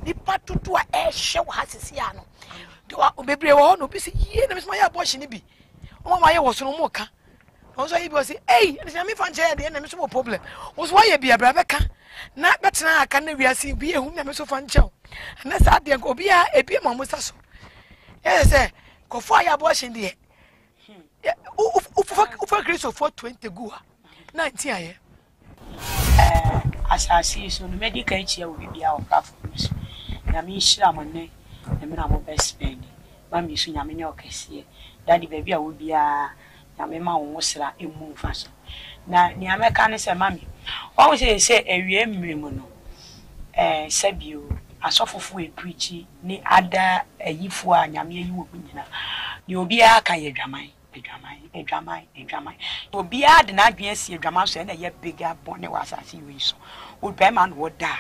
nipa tutu a ehye wo hasisi ano de wa bebre wo no bi si ye na me so ya abortion bi o ma ye wo so no mo ka o so yi bi o si na me fa nche de na me so problem o so ye bi abra be ka na betena aka na wiase bi ehu na me so fa nche na sa de ko bi a ebi ma mo sa so yes ko fo ya abortion de ufa Kristo for 20 go 19 aye asasi so no medical chia we bia o platform so na me hira mo ne me na mo best friend ma me so nyame ne okese daddy baby a wo bia nyame ma wo sra emu fa so na ni ameka ne se mami o se ewie mmremu no sabio asofofo e preach ni ada ayifo a nyame ayi wo nyina ni obi aka ye dwaman edwaman obi ad na adwen si edwaman so na ye bigger bone wasasi we so o be man wo da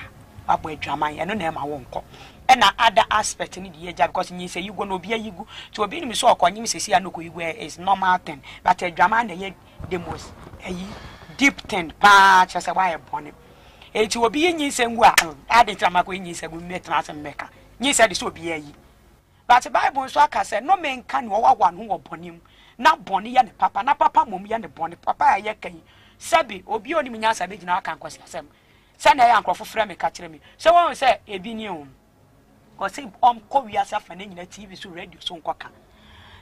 abo edwaman eno na ma wo nko e na other aspect ni the age because you say you go no obi ayigu to obi ni so okonyim sesi anoko yigu is normal thing but edwaman na ye the most deep thing pa chese why bone e ti obi yin sengu a ade tramako yin sengu metra se meka yin se de so obi ayi but the Bible so aka say no men can wo wa no wo bonim na boni ya ne papa na papa mom ya ne boni papa ya kan sabi obi oni minya sabe gina aka nkwasi asem se na ya nkrofo frɛ me ka kyerɛ me se won se ebi ni o ko se ko wi asa fa na nyina TV so radio so nkoka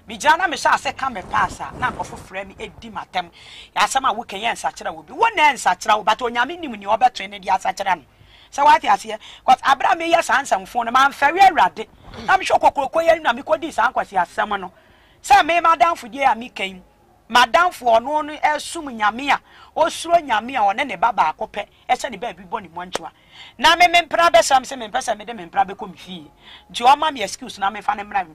mi jana me sha ase ka me pasa na nkrofo frɛ me edi matem ya asem a wo kan ya nsa kyerɛ wo bi won na nsa kyerɛ wo but onyame nim ni obeto ne di asa kyerɛ no se what you say cause Abraham ya sansam fo no man fɛre awrade na me hwe kokoko ya na me kodi sa nkwasi asem no say me madam fudie a me kan madam fo no no esum nyame a osuro nyame a one ne baba akopɛ ɛsɛ ne ba bi bɔ ne monchwa na me mpra be sam se me mpɛ me de me mpra be kom fie nti o ma me excuse na me fa ne mra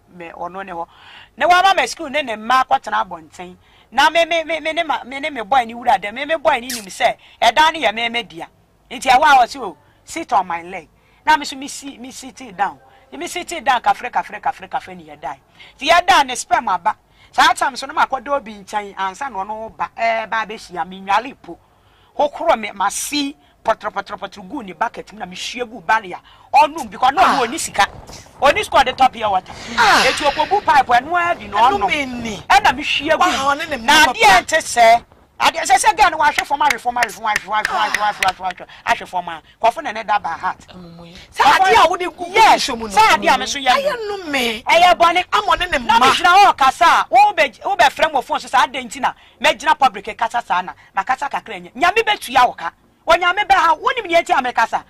me ono ne ho ne wa ma me excuse ne ma kwatena abonten na me boy ni wura de me boy ni nim se ɛda ne ye me dia nti awa o si o sit on my leg na me so me sit down me sit down kafre ni ye die ti ye die ne spam aba saa time so no makodo obi nchan ansa no no ba ba be hia me nwale po hokoro me masi potro gu ni bucket na me hwie gu barrier onum because no oni sika oni score the top here water eti okobu pipe enu adi no ono e na me hwie gu na ade ente se ade se gan wa hwe form ahwe form kofo na ne da ba heart sa ade a wo de gu shomu no sa ade a me so ye ayenu me eye bone amone ne na me jira o kasa wo be frem wo phone so sa ade nti na me jira public kasa sa na makasa kakra nya nyame betu ya wo ka wonyame be ha woni me yeti amekasa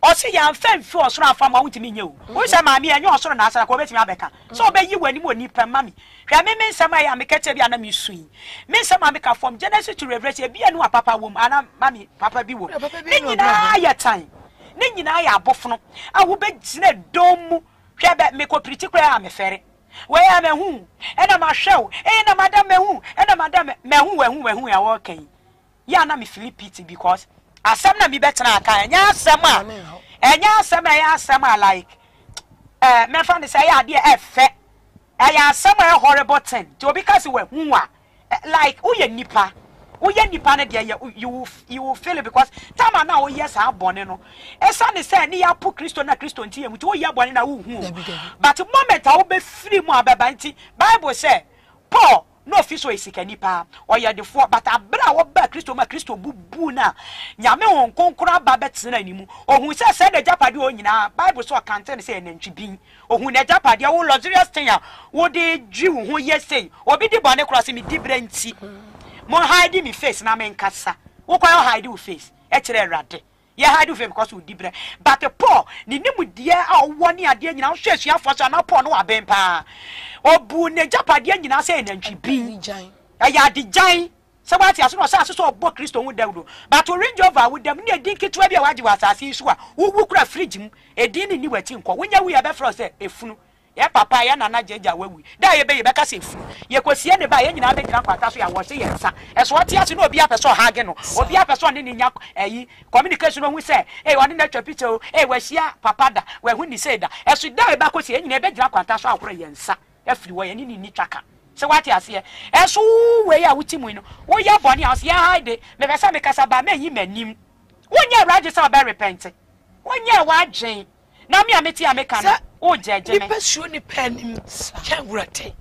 o si ya mfemfi osoro afam wo ntimi nye o wo se ma me enye osoro na asara ko betimi abeka so be yi wani woni pam mami hwa me nsema ya mekete bia na me sui me nsema me ka from Genesis to Revelation bia no papa wom ana mami papa bi wo ni nyina ya tan ni nyina ya abofono a wo be gine domu hwa be me ko particular am fere we ya me hu e na ma hwew e na madam me hu e na madam me hu we hu ya wo kan ya na me Philippi because asem na mi betena aka enya asem ya asem like me fan say ya de efe ya asem a horrible thing to obi kasi we hu a like uye nipa na de you will feel it because time na o yes a bone no esa ne say ni ya po Kristo na Kristo nti yemu to o ya bone na wo hu but moment a wo be free mu ababa nti Bible say Paul no office we sikani pa o ye de fo but abra wo ba Kristo ma Kristo bubu na nyame won konkora ba betena animu ohun se de japade o nyina Bible so kan say nantwi bin ohun na japade wo luxurious thing a wo de dwi wo ho yesei obi di bone cross me di brenti mo hide me face na me nkasa wo kwa hide wo face e kire erade ye hide wo face because wo di bre but Paul ni nimu die a wo ne ade nyina wo hwesua fo so na Paul no wa ben pa obu ne japade nyina say nantwi bin ya di jan se what ya so no say so obo Kristo hu dawdo but to range over with them ne din ketua bia waji wasase so a wo kura fridge mu edin ni wati nko wonya wi ya be fro say efunu ye papa ya nana jeja wawi da ye be ka say efunu ye kwasie ne ba ye nyina be gina kwata so ya wo se ye nsa eso what ya so no obi apeso hage no obi apeso ne nya communication no hu say woni na twa picture wahia papa da we hu ni say da eso da ye ba kwasie nyina be gina kwata so akoro ye nsa afiri wo ye ni twaka se what ya say eso we ya wutimu no wo ya boni house ya hide me kasa ba me yi manim wonya raje say ba repent wonya wa dwen na me ameti ameka no o jeje ni pesuo ni panim chan wurate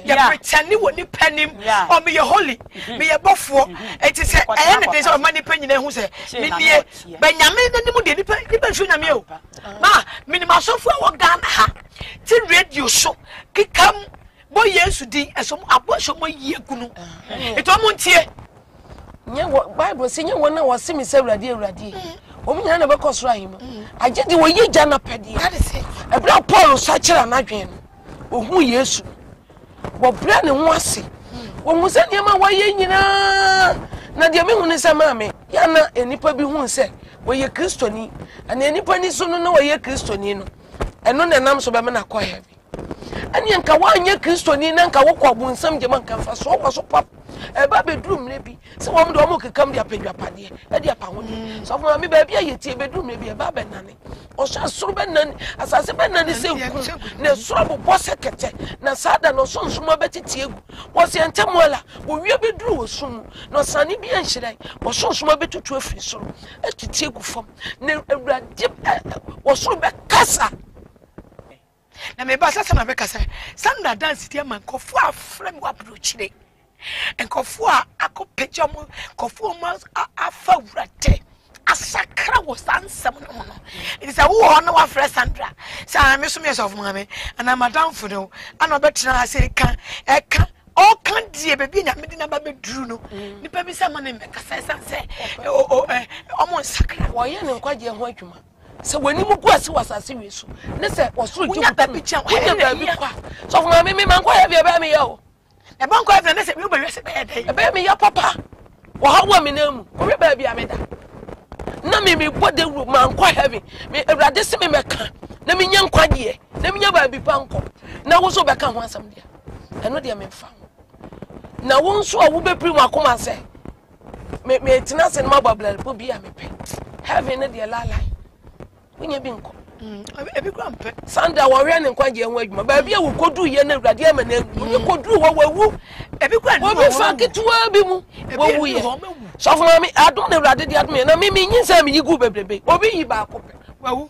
ya pretend ni woni panim o me ye holy me ye bofo enti se eh na dey say o mani panyina hu se me die benyame nanim de ni pesuo nyame o ma minima sofo a wo Ghana ha ti radio show kikam boy Yesu di esom aboso mo yie kunu eto mo ntie nye Bible say nye wona wo se me se awurade o me na be kosoro ahimo agye di wo ye gya na pede e bra Paul sa kira na dwen no ohu Yesu wo bra ne ho ase wo hu se niam wa ye nyina na de me hu ne se maame ya na enipa bi hu se wo ye kristoni ana enipa ni so no na wo ye kristoni no eno na nam so be me na kwa heaven ani nka wa nye kristoni na nka wo kwa bunsam je man kan fa so wo so pap e ba bedrum ne bi se wo mde wo mo kekam de apadwapade e de apahode so fo me ba bia yeti bedrum ne bi e ba benane o so asoro benane asase benane se ku ne soro bo sekete na sada no so nsoma betiti egu wo se entemola wo wie bedru wo sum no sane bi enhyirai wo so nsoma betutu afiri soro etiti egu fam ne awurade wo so be kasa na me ba sasa na be kasa sanda dance dia man kofu afrem wa brochire enkofu a akopejam kofu ma afa wurate asakra wo sansam no it is a wo no wa fresh Sandra sa me so me of mame and madam for no ana betina ase kan eka o kan die be nya me di na ba beduru no nipa bi sa ma ne me kasa sanse o mo sakra wo ye ne nkwaje ho adwuma se wani mu kwase wasase wesu ne se osoro ju ba bi chan wo ba bi kwa so for me man kwa ya bi ba me ya o e ban kwa ne se mi ba wese be dey e ba me ya papa wo ha wa me na mu ko we ba bi ameda na me bode ru man kwa heaven me ewrade se me meka na me nya nkwaje na me nya ba bi panko na wo so be ka ho asam dia eno dia me fa na wo nso a wo be prim akoma se me tina se ma babla po bi amepe heaven ne dia lalai Winye binko. Ebi kwampe. Sanda wawia ne nkwaje ho adwuma. Ba bia wo kodu ye na awurade ama na wo kodu wo wawu. Ebi kwa wo be fa ketuwa bi mu. Wo wu ye. So for me adom na awurade di adom na me nyinsa me yigu bebrebe. Obi yi ba akopɛ. Wawu.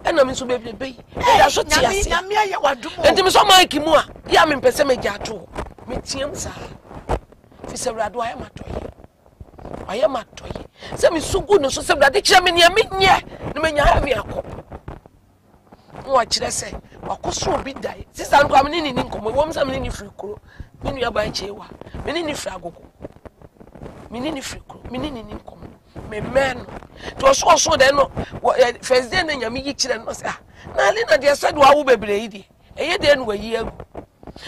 Ena me so bebrebe. E da so ti ase. Nyame aye wadom. Enti me so maiki mu a, ya me pese me gya to. Me tiam sa. Fi se awurade wa ya matoye. Aya matoye. Se me sugu no so se awurade kire me ne me nye. No me nya havi akọ. Wo kire se wakoso obi dai. Sister nko amene ni nkomo. Wo msa mene ni free kuro. Me nua ban chewa. Mene ni free agogo. Mene ni free kuro. Mene ni nkomo. Me men. To so de no first day na nya me yi kire no se ah. Na ali na de said wa wo bebre yi di. Eye de no wayi agu.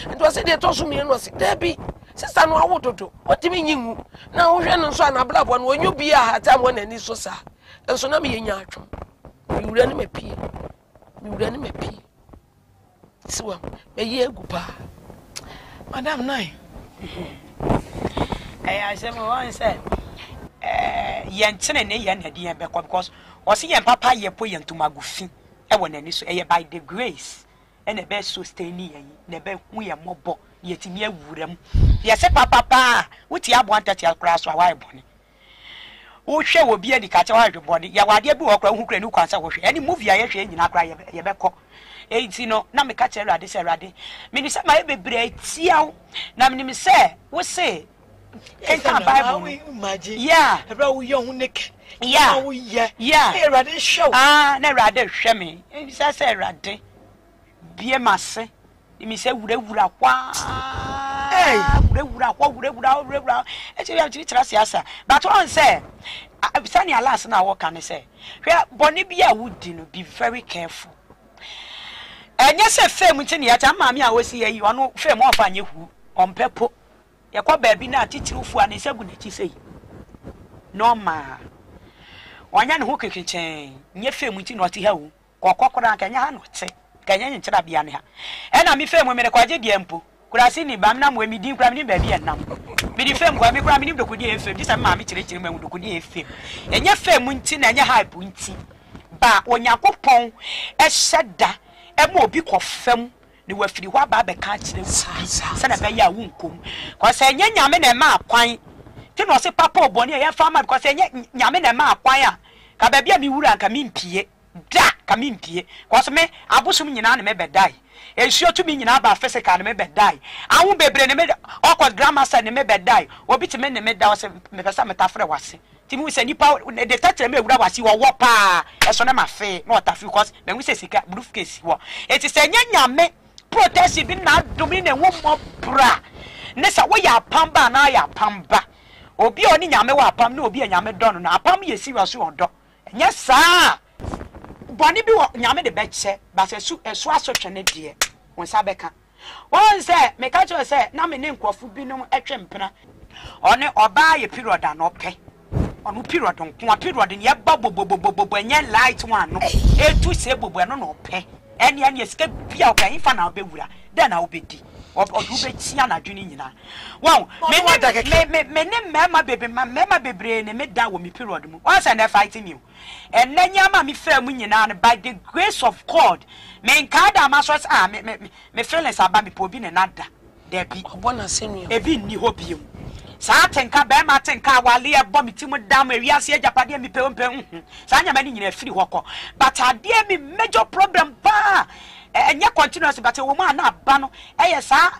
Nto se de to so me no se. Dabi. Sister no awo dodo. Otimi nyingu. Na wo hwe no so anablabo no onyu bia ha tam wona ni so sa. Enso na me yenya atwom. Mi wura ni mapie. Siwa, me ye gu pa. Madam nai. I say me wan say yentene ne ye na de be because o se yen papa ye po yentuma gufi e wona ni so e by the grace e na be sustain yen na be hu ye mobo yetimi awuram ye se papa wuti abo antati akra so awai boni wo hwe wo bia di ka che wa hwebode ya wade bi wo kra hu kra ni kwansa wo hwe ani movie a ye hwe nyina kra ye be ko enti no na me ka che Awurade se Awurade me ni se ma ye bebre tiaw na me ni se wo se enta Bible imagine yeah ebra wo ye hu nek yeah wo ye yeah Awurade show na Awurade hwe me enti se Awurade bie mase mi se wura kwa wura e che ya tira siasa but on say sani alas na wo kan say hwe boni bia wudi no be very careful enye se fame nti ne ya ta maami a wosi yi ono fame ofa anye hu ompepo ye kwa ba bi na titirufu a ne sagu na chi sei normal onya ne ho kekechen nye fame nti no ti ha wu kokokora kan nya ha no te kanya nchira bia ne ha ena mi fame me rekwaje die mpo kurasi ni bam na mo mi din kura mi ba bia nam mi di fame kwa mi kura mi ni dokodi e fame disa ma mi kire ma dokodi e fame enye fame nti na enye hype nti ba Onyankopon e hyeda e ma obi kofam ni wafiri hwa ba be ka kire se na be ya wu nkom kwa se enye nyame na ma akwan ti no se papa oboni e ya fa ma because enye nyame na ma akwan a ka ba bia mi wura nka mi mpie da kamimpie cause me abosum nyina na me bedai ensuo to me nyina ba physical na me bedai awu bebre na me okwa grandmaster na me bedai obi ti me na me da wase me pesa metafre wase ti mi se nipa de tatre me ewura wase wo pa eso na ma fe na otafi cause me wi se sika briefcase wo eti se nyanyame protest bi na domi na wo mo bra ne sa wo ya pamba na ya pamba obi oni nyame wa pam na obi nyame don na apam ye serious odo nya saa boni bi wo nyame de beche ba se su asotwe ne de won sa beka won se me ka cho se na me ne nkofo bi no etwe mpena one oba ye period an ope onu period nko period ne ba bobobobobo enye light one no etu se bobo no no ope ene esika bia o kan fa na obewura den na obedi odu be tia na dwene nyina wow me ne mema bebre ne me da wo me period mu once and fighting you and nyama me fa mu nyina by the grace of God me nkada amasos me feelings aba me po bi ne nada there be obona senu ebi ni hobi mu sa tenka be ma tenka wale e bo me timu dam awiase agapade me pempem sa nyama ni nyina firi hoko but ade me major problem ba enye continuous but wo ma na aba no sa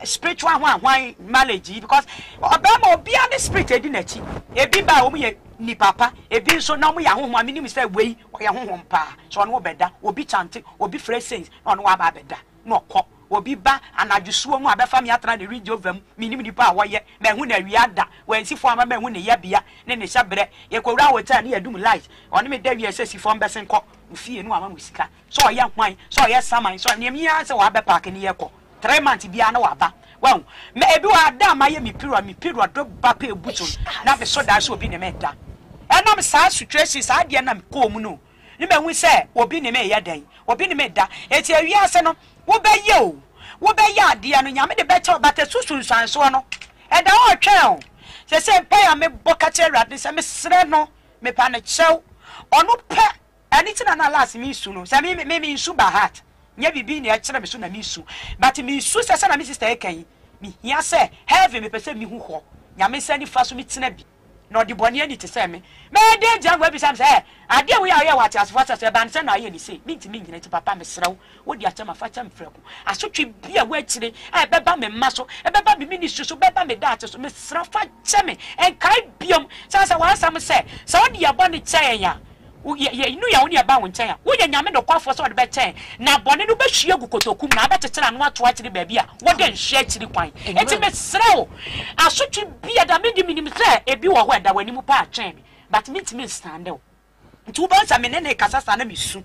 spiritual one knowledge because obama obi an spirit edi na chi ebi ba wo ye ni papa ebi so na mo ya honhom amini mi say wei o ya honhom pa so no beda obi chante obi phrases no no aba beda no kọ obi ba anajusuo mu abefa mi atra na region vam minim nipa a woye me hu na wiada wansifo ama me hu ne yabia ne ne hyabre ye kwura hotel ne yadum light oni me da wi sesifo mbesen kọ ufie no ama musika so ya hwan so ya saman so ne mi ya se wa be park ne ye kọ 3 months bia na waba wow me ebi wa da ma ye mi period do ba pa ebuto na be so da so obi ne me da enam sa situation sa de na me ko mu no ni me hu se obi ne me ya dan obi ne me da eti awiase no wo be ye ade no nyame de be che obata susunsanso no e da o twen o se pe ya me bokache rade se me sre no me pa na chew onu pe anything na last me su no se me su ba heart nya bibi ne akere me so na me su but me su se na me sister ekan me hia se heaven me pese me hu ho nyame se ni fa so me tena bi no de boni ani te se me de jangwa bi sam se ade we ya wa tias fa se ban se na ye ni se me ntimi nyina ti papa me srew wo di achama fa cham freko asotwe bia wa akire e beba me maso e beba me ministry so beba me dat so me sra fa chame en kai biom sa wa sam se sa wo di abone chen ya ye inu ya woni aba won chen ya wo ye nyame no kwafo so de be chen na bone no be hwie gu kotokum na ba tetera no ato akire ba bia wo de hwie akire kwan enti me srew asotwe bia da me di minim se ebi wo ho da wani mu pa chen but me ntimi stand out ntu ba sa me ne kasa sa na mesu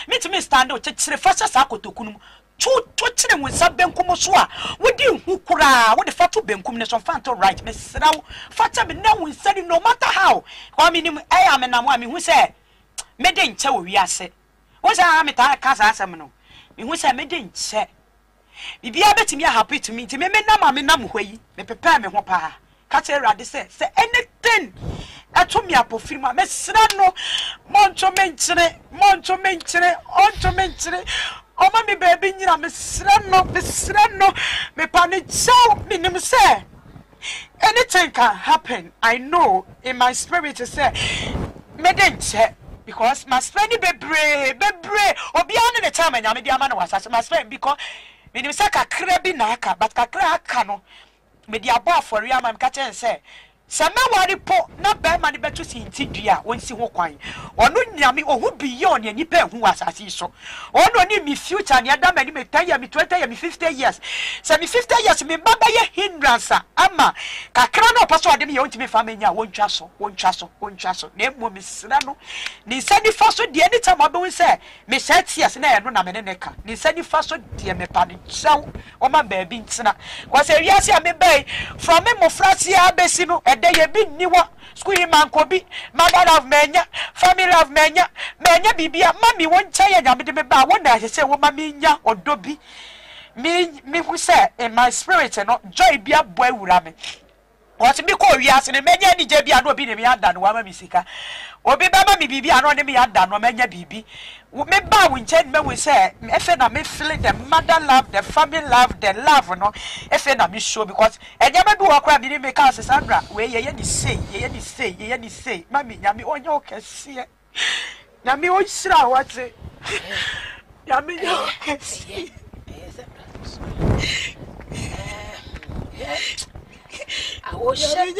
me ntimi stand out kire fa sa kotokum to kire won sa benkum so a wodi hu kura wodi fa to benkum ne so fa to right me srew fa ta me na won sa no matter how kwa me nim ya me na mo me hu se me de nche wo wiase wo sa me ta kasa asem no me hu se me de nche bibia betimi a happy to me ti me nam hwayi me prepare me ho pa ka che rade se anything ato mi apofirima me sra no moncho menchire oncho menchire oma mi baby nyina me sra no me pani chow me nim se anything can happen. I know in my spirit to say me de nche because my friend bebre obi ane the time nyame dia ma na wasase my friend because me nim say kakra bi na aka but kakra aka no me dia bo afori ama me ka chen say Sama wari po na be ma ni betu si ntidua wonsi ho kwan ono nyame ohu beyond ya nipa hu asase so ono ni mi future ni adam ni me 10 years me 20 years me 50 years so me 50 years me baba ye hindrance ama kakra no paso ade me ye ontimi fa menya wontwa so na emu me sra no ni sani faso de any time abe won say me 30 years na ye no na me ne ka ni sani faso de me pa ni chaw o ma ba bi ntina kwa se wiase ame bay from me mo frase abesi no ye bi niwa school man ko bi mother love menya family love menya bibia mami won chaye nyame de me ba won na hye wo mami nya odobi me hu say in my spirit no joy bia boy wura me what me ko wiase ne menya ni je bia no obi ne me ada no wa mami sika obi ba mami bibia no ne me ada no menya bibi me ba won chen me we say efe na me feel the mother love the family love the love no efe na me show because enyama bi wo kwa bi me ka Sandra we ye ni say mami nyame onye okese na me o shira wate ya me yo I was say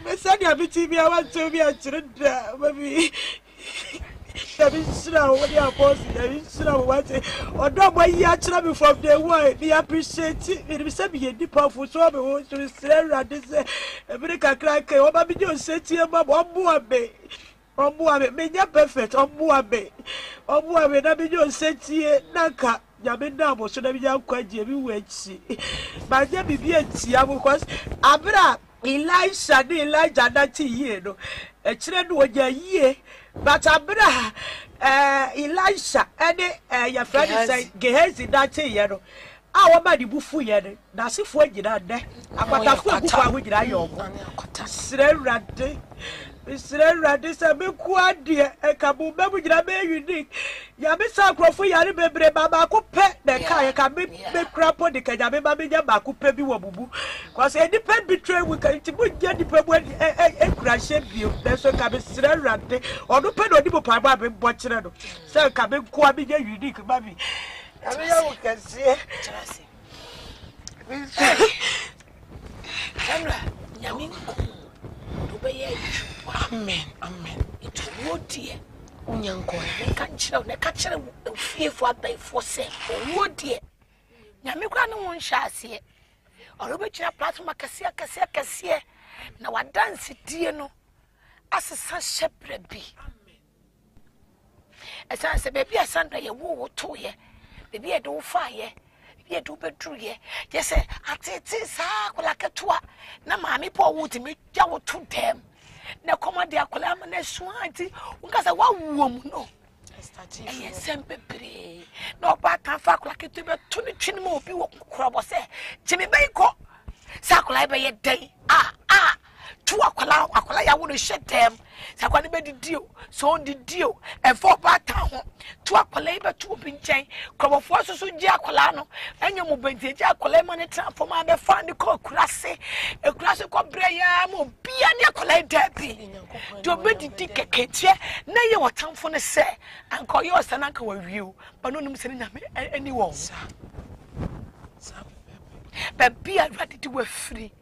me said ya biti bi awa to bi a chirda baby Yabi shira what ya boss yabi shira what odo boy ya chira me from the way me appreciate it me say be di powerful so me want to say rade say e be kakra kai o ba bi jo say tie ma obu abe me nya perfect obu abe na bi jo say tie naka yabe na bo so na bi ya kwaje bi wachi ba je bibi atia because abra Elijah that ye no e kire no oja yie but abra Elisha ene your friend say Gehazi that ye no a wo ba di bufu ye ne na sefo agina de akwatafo agufu agina ye omo sire rade se me ku ade e ka bu be gina be unique ya me sa krofo yare bebre baba ko pe de ka ye ka me krapo de ka ya me ba me nya ba ko pe bi wo bubu cause any pe betray we can ti bu je di pe bu e krashe bio de so ka be sire rade odo pe do di bo pa ba be bo kire no se ka me ku abi je unique ba bi ya me ya wo kase Sandra nyame do be ye Amen. it would dear Unyanko. ne ka kire fiefo abaifo se would dear nyame kwa no won hya ase oro be kira platform kase na wa dance die no asesa shebre bi esa se be bia Sandra ye wo to ye be bia do fa ye ye do bedru ye yes atete sa kola ketua na maami po wuti me gya wo to dem na komade akola ma na suanti unkasa wa wo mu no eye sempepre na oba kan fa kola ketu be to ni twini ma obi wo krobo se chimi be ko sa kola be ye den tu akola ya wo no hye dem sa kwa ne be didio so didio e fo ba ta ho tu akola be tu obi nchen krobofo so gi akola no enye mo benti gi akola ma ne transform abe fa ni ko kurase e kurase ko bre ya mo bia ne akola da bi do be didi keketie na ye wotamfo ne se anko ye osana nka wa wiu ba no num se ne nyame ani wo sa ba bia radidi wa free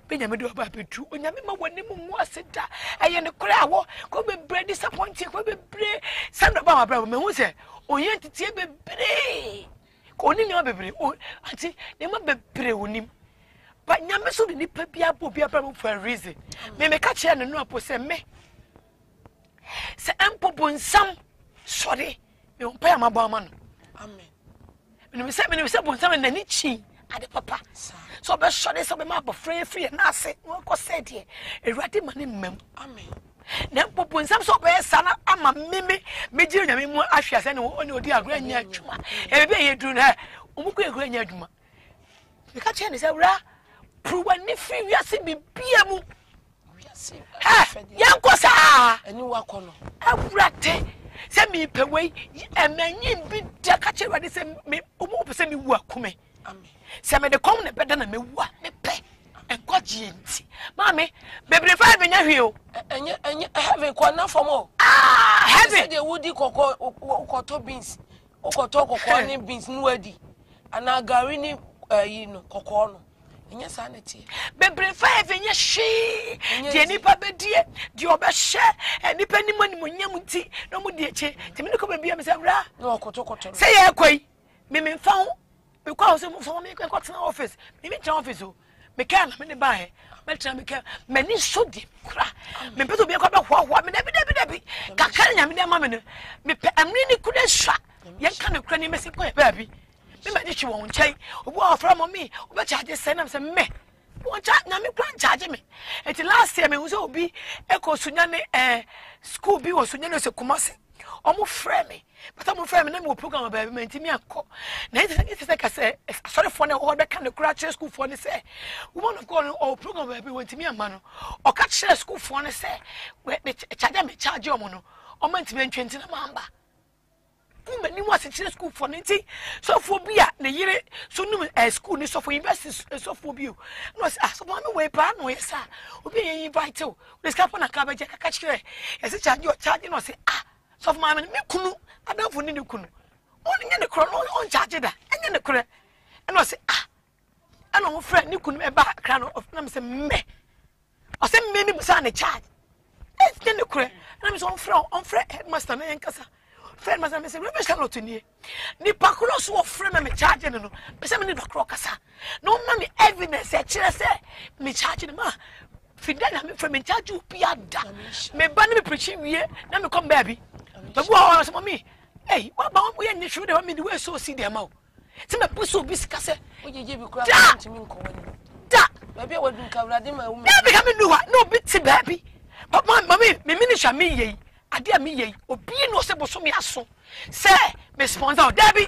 Benyame do ba betu onyame ma woni mu aseda eye ne kora wo ko be bre disappoint ko be bre Sandra ba bra me hu se oye titie be bre ko ni me be bre anti ne ma be bre onim ba nyame so ni pa bia bo bia bra for a reason me ka che ne no apo se me se empo bonsam sorry me on pa ma ba ma no amen me se bonsam na ni chi ade papa so be shode so be ma bo free na ase ko said here erade mane mem amen na popo nsam so be sana ama meme meji nyame mu ahwe ase ne oni odi agro nya adwuma e be ye duru na umuko agro nya adwuma me ka che ne se wura pruwa ni free wiase bibia mu wiase yanko sa eni wakono awurate se mi pewei emanyin bi da ka che wade se me umuko se mi wu akome amen se me de kom ne beda na me wu me pe enkoje enti mama bebre fa be nya hwe o enye heaven ko na fomo heaven de wudi kokoto beans kokoto ni beans nu adi ana gari ni no kokko no enye sa na tie bebre fa be nya hwe de nipa be die de obehye nipa ni manimu nyam ti no mu de eche temi ne ko be bia me se bra no kokoto se ye kwai me fa because for me go to office me office o me can me buy me try me can me ni so di kra me peto be kwa be hwa me debi ka kan nya me dem ma me pe amri ni kuda hwa yen kan no kra ni me se ko ba bi me ma di chi won nchen obu ofra mo me obi charge say na se me won cha nya me kra charge me et last year me wo so obi e ko sunya ne school bi wo sunya ne se Kumasi omo frame me but omo frame na me program ba me ntimi akọ na it say ka say sorry for na o be kan kura che school for ne say woman of God o program ba we ntimi ama no o ka che school for ne say we charge me charge omo no omo ntimi ntwenti na mamba school mani mu ase school for nti so for bia na yire so num school ni so for university so for bio no so ma me we pa no yesa obi yen invite o le scapo na ka ba je kaka kire yesi charge no say so for ma me kunu adamfo ni kunu on nye ne kro no on charge da enye ne kro e no say ana wo friend ni kunu e ba kra no na me say me o say me ni sa ne charge e nye ne kro na me so on friend headmaster na yankasa friend master me say we shall not ni pakro so friend na me charge no me say me ni dokro kasa no ma me evidence e kire say me charge ma fida na me from me charge u bia da me ba na me preach wie na me come baby babu wa so me hey wa ba wo ye ni hwe de me the way so see dem o ti me puso bi sika say ojeje bi kura ntimi nko wani da baby e wadun ka wrade ma wo me be ka me nuwa no bi ti baby papa mami me minister me ye ade a me ye obi no se boso me aso se me sponsor Debbie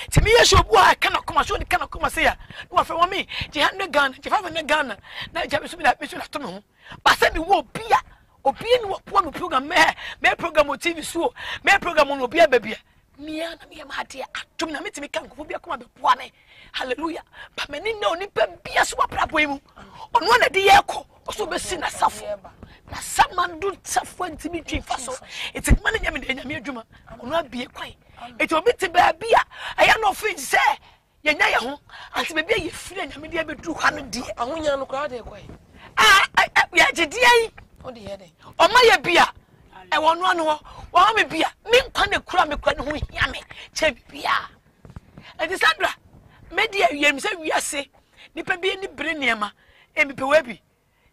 ti me yeso bu a kana koma so ni kana koma se ya no afre wo me je 100 Ghana je 500 Ghana na je me so na to me ho ba se ni wo obi ni wo po no program me program on TV so me program on obi a babia mia na me ma ade atom na me ti me kan ko bia koma be po ane hallelujah ba me ni na oni pa bia so apra po mu ono na de ye ko so be si na safo na saman do safo ntimi twi faso eti man nyame de nyame adwuma ono abie kwan eti obi te ba bia aya no fin se ye nya ye ho ati be bia ye firi nyame de abedu ha no de ahonya no kra de kwan ya gidi ai o de ye de o ma ye bia e wono ano wo me bia me nkwa ne kura me kwa ne ho hia me che bia eti Sandra me de yem se wiase nipa bia ni bre niema e me pe wabi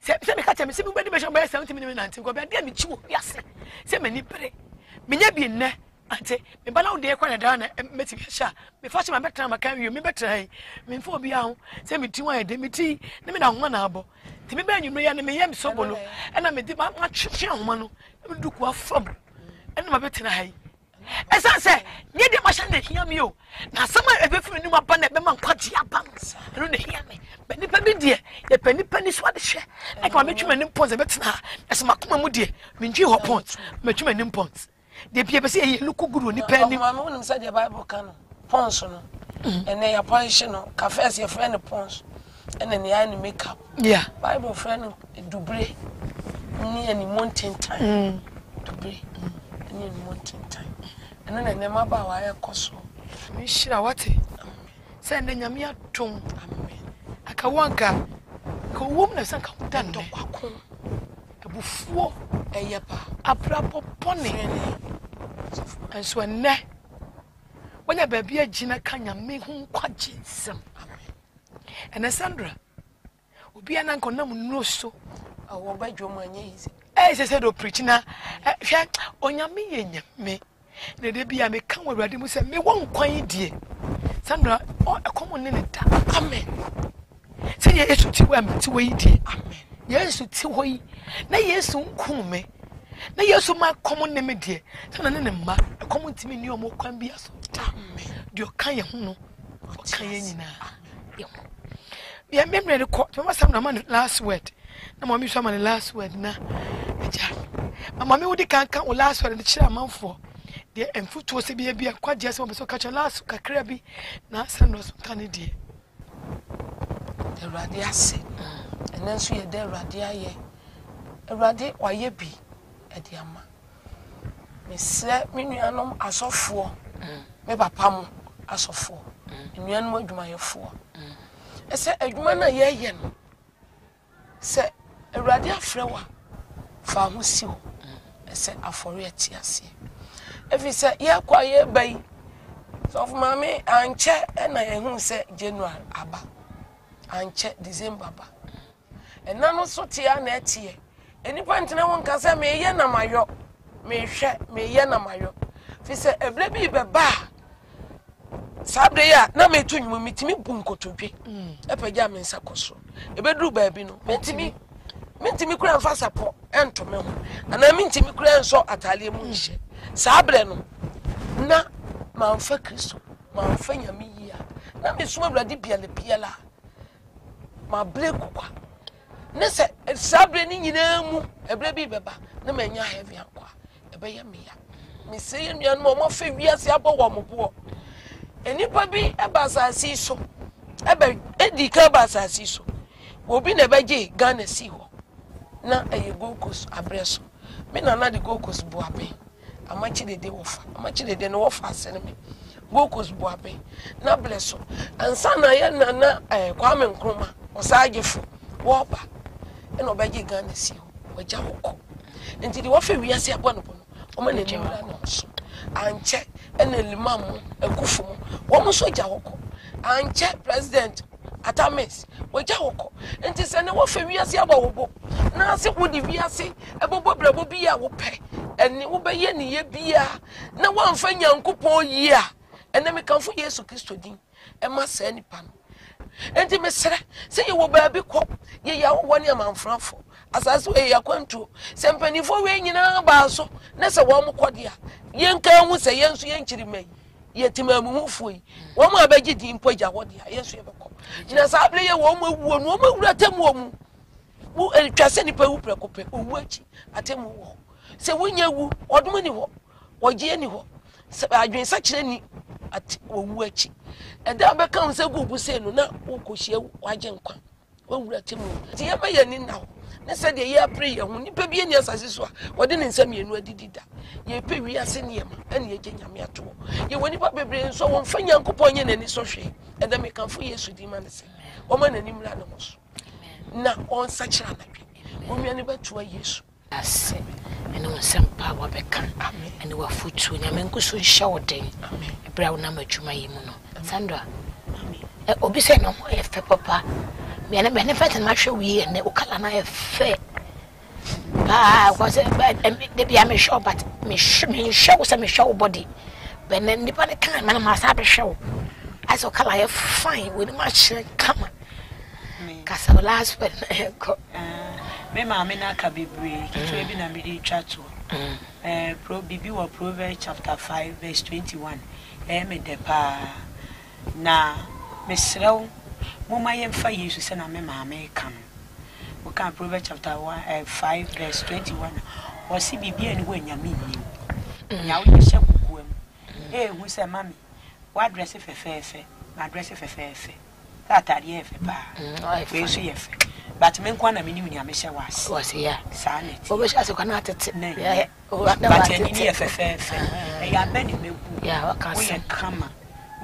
se me ka tell me se me bedi me shon by 70 minutes na ntin ko bia me chi wo wiase se me ni bre me nya bi nne ante me bala wo de kwa na da na me ti hia me fa ma betra ma kan wi me betra yi me fo bia ho se me ti wa de me ti ne me na ho na abo ti me ba nyu no ya ne me yem so bolo e na me di ma twetwe ho ma no me du ko afam e na ma betra hai esa se nye de ma sha na hia me o na sama e be firi ni ma ba na be ma nkwaje aba no na hia me be ni pa bi de ye pa ni so ade hwe e ka ma twema ni pons e betra e se makoma mu de me ndwi ho pons me twema ni pons de bia be se ye luko guru ni pa ni mama wonu se de Bible kan pons no ene ya polish no cafe se friend pons ene ne ya ni makeup yeah Bible friend dubre ni ani mountain time dubre ni ani mountain time ene na ne ma ba wa ya koso mi shira wate se na nyame atom amen aka wanka ko wom na sanka dan do kwako ebufuo eyepa abrabo pone enso ne wonya ba bia gina kanya me hu kwaje nsem amen ene Sandra obi ana nko na mu nuso awo ba dwom anya yizi se do preach na hwe onyame ye nyame na de bia me kan wurade mu se me won kwan die Sandra o ekomo ne da amen se Yesu ti wa me ti wo yi die amen Yesu ti wo yi na Yesu nkum me na Yesu ma komo ne me die sana ne mma ekomo ntimi ni omo kwan bia so amen de kan ye hu no o kan ye nyina ye hu bia me mre ko to ma sam na man last word na mo mi so man last word na eja mama me wodi kan o last word de kira manfo de emfuto se bia kwaje se mo be so ka last kakra bi na Sandra so kan die Erade ase enen so ye de Erade aye Erade waye bi ede ama me se me nuanom asofo me papa mo asofo nuanom adwumayefo ese adwuma na ye ye no se Erade afrewa fa ho si ho ese afore ati ase efi se ye kwa ye bai so for mama anche na ye hu se January aba anche December ba ena no so tia na etie enipa ntena won ka se me ye na mayo me hwe me ye na mayo fi se ebre bi be ba sabre ya na me to nwum mitimi bu nkotodwe epaja me nsa koso ebedru ba bi no mentimi kura mfa sapo ento me ho ana mentimi kura enso atale mu nhye sabre no na manfa Kristo manfa nyame yia na me suma Awurade biala ma break kwa ne se sabre ni nyina mu ebre bi beba na manya heavy akwa ebe ya me ya me say nua no mo fa wiase abɔ wo mo bo enipa bi eba asase so eba edi ka eba asase so obi na beje Ghana si ho na eye gokos abreso me na na de gokos boabe amachi de wofa amachi de no wofa asene me gokos boabe na bleso ansa na ye na Kwame Nkrumah osagefo wo ba e no beje Ghana si ho waja hokɔ nti de wofa wiase abɔ no bo o ma na nimra no so anche ene limamu ekufu mu wo mo so ja hokɔ anche president Atamis waja hokɔ nti se ne wofa wiase abɔ wo bo na se wo di wiase ebobo brabo bi a wo pɛ eni wo beye ne ye bia na wamfa Nyankopɔn yi a ene me kanfo Yesu Kristo din e ma sa nipa no enti mesere se ye wo ba bi kɔ ye ya wo ne amanfrafo asase we ya kwantu se mpanifo we nyina ba so na se wo mo kɔde a ye nka hu se ye nso ye nkyiri mai ye timamuhufo yi wo mo abaji din poja wode a yesu ye bekɔ na sa able ye wo mo wuo no mo wura tem wo mu wo twase nipa wu prekope owu achi atemu wo se wonya wu odum ni ho ogie ni ho se adwen sa kire ni at owu achi eda be kan se gugu se no na wo kohie waje nkwa wo wura temu ti ye maye ni na ne se de ye pray ye ho nipa bi eni asase so a wode ne nsam yenu adidida ye pe wi ase ne yema ene ye nyame ato ye woni pa bebre nso won fa Nyankopɔn ye nani so hwe eda me kan fo Yesu di ma ne se o ma nani mra no so na on sachira na bi o mi ani batu Yesu ase ene won sempa wa beka amen ene wa futu nyame nkuso hya woden amen ebra wo na madwuma yi mu no Sandra amen obi se no mo ye fe papa me na benefit na hwe wi ene o kala na ye fe was de bia me show but me show some show body ben nipa ne kan man ma sa be show I so kala ye fine with much come kasa last but me ma me na ka bebre kitwe bi na me di twa to pro bibi wa Proverbs chapter 5 verse 21 me de pa na me srew mo ma ye mfa Yesu se na me ma me kan we can Proverbs chapter 5 verse 21 o si bibi ani wa nyame ni nya wo hye kukuam hu se mami wa address fefefe na address fefefe that are fe pa we so ye fe but me nkwa na me ni nyame hye was ya sanet o be hye akwana atete ya but ni ye fefefe ya be ni meku ya waka se kama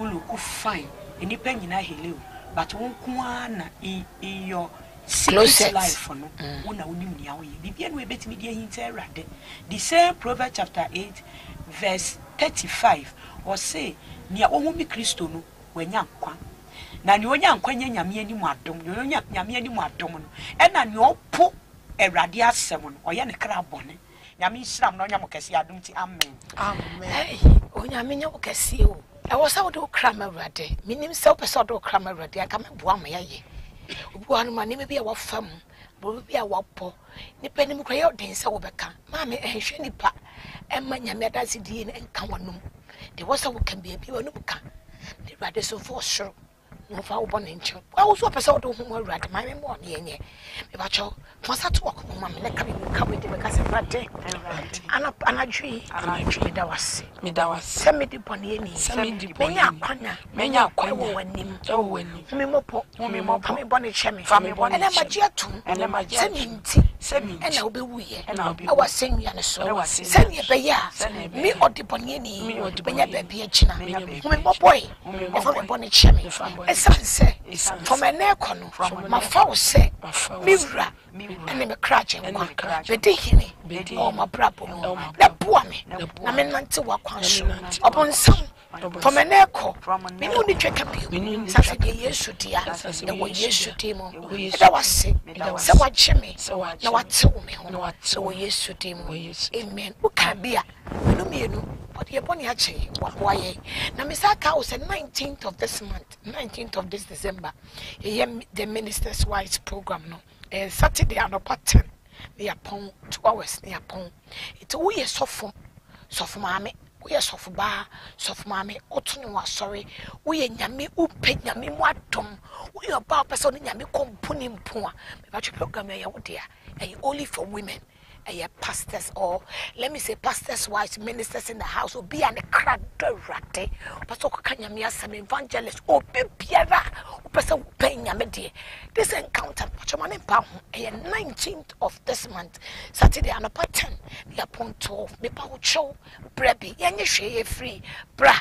uluku fine enipa nyina hello but won kwa na in your close life no una unim nia wo ye bibia no ebetimi die hinta awrade the same Proverbs chapter 8 verse 35 or say nia wo hu mi Kristo no wanya nkwa na ni onya nkwa nya nyame ani mu adom ni onya nyame ani mu adom no e na ni opo awrade asem no oye ne kra bone nyame hyiram no onya mo kese adom ti amen amen onya me nya wo kese o e wo sa wo do kra ma awrade minim se wo pese do kra ma awrade aka me boa ma yaye obuanu ma nime bia wafam bo bia wapo nipa nim kra ye den se wo beka ma me ehwe nipa emma nyame adase die ne enka wonum de wo sa wo kan bia bia wonu ka de rade so for sure no fa wo bone nche wa wo so pese wo do hu rade ma me mo ne yenye me ba cho fo sa to ko ma me ne ka we de beka se rade ana dwi da wase me da wase se me di bone ni se me di bone menya akwa wo wanim me mopo me bone cheme ene maji atum se me nti ena obewuye awa senwia ne so se ne be ya me odi bone ni benya ba bia china me moboy e fa me bone cheme esanse from eneko no ma fa wo se me wura ene me krache nkwa be de hini o ma brabo na boa me na me nante wa kwanso obonsam from eneko me no ni tweka bi sase de Yesu dia de wo Yesu dimo da wase se wa cheme na wa te wo me ho so wo Yesu dimo amen wo ka bia no mienu but ye boni ache wa ye na me saka o say 19th of this month 19th of this December the ministers wise program no Saturday anopa 10 me yapon 2 hours me yapon it wo ye sofo maame we are soft bar, soft mammy, otu wa sorry, we nyame upe nyame mu adom, we are about person nyame kompuni mpua, but your program ya dear, and only for women. pastors, or let me say pastors' wives, ministers in the house, or be an rate, but so can you some evangelist or be Pierra, or person paying a medie. This encounter, Pachaman and Pam, 19th of this month, Saturday, and upon 10, the upon 12, the power show, Brebi, and you free, bra.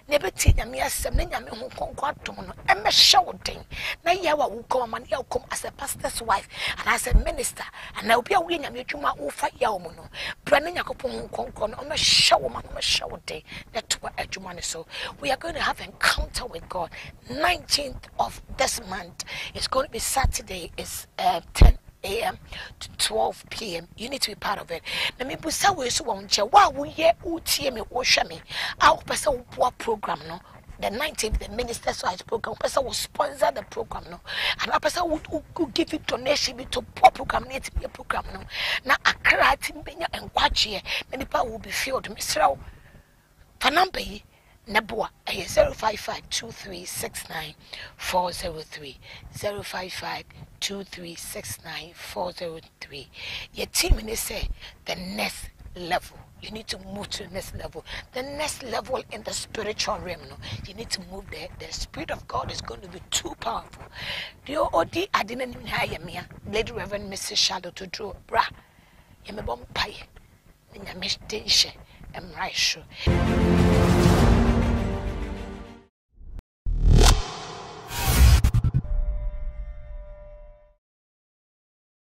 Never tea na me asem na nyame ho konko atom no e me shouting na yawa wo come man yaw come as a pastor's wife and as a minister and na obi a wo nyame adwuma wo fa yaw mo no bra na yakopon ho konko no me show man me shouting that to adwuma ne so we are going to have encounter with God 19th of this month. It's going to be Saturday. It's 10 a.m. to 12 p.m. You need to be part of it. Na me busa we so won che wa wo ye utie me wo hwe me a wo pese wo program no the 19th the minister's rights program person will sponsor the program no and a person would give you donation to poor program need to be a program no na akra timbenya enkwache na nipa will be filled misraw fanambe yi Nabua 0552369 0552369 Your team in say the next level. You need to move to the next level. The next level in the spiritual realm. No? You need to move there. The Spirit of God is going to be too powerful. The OD I didn't even hire me. Lady Reverend Mrs. Shadow to draw bra. You may bomb pie. In your mission and right show.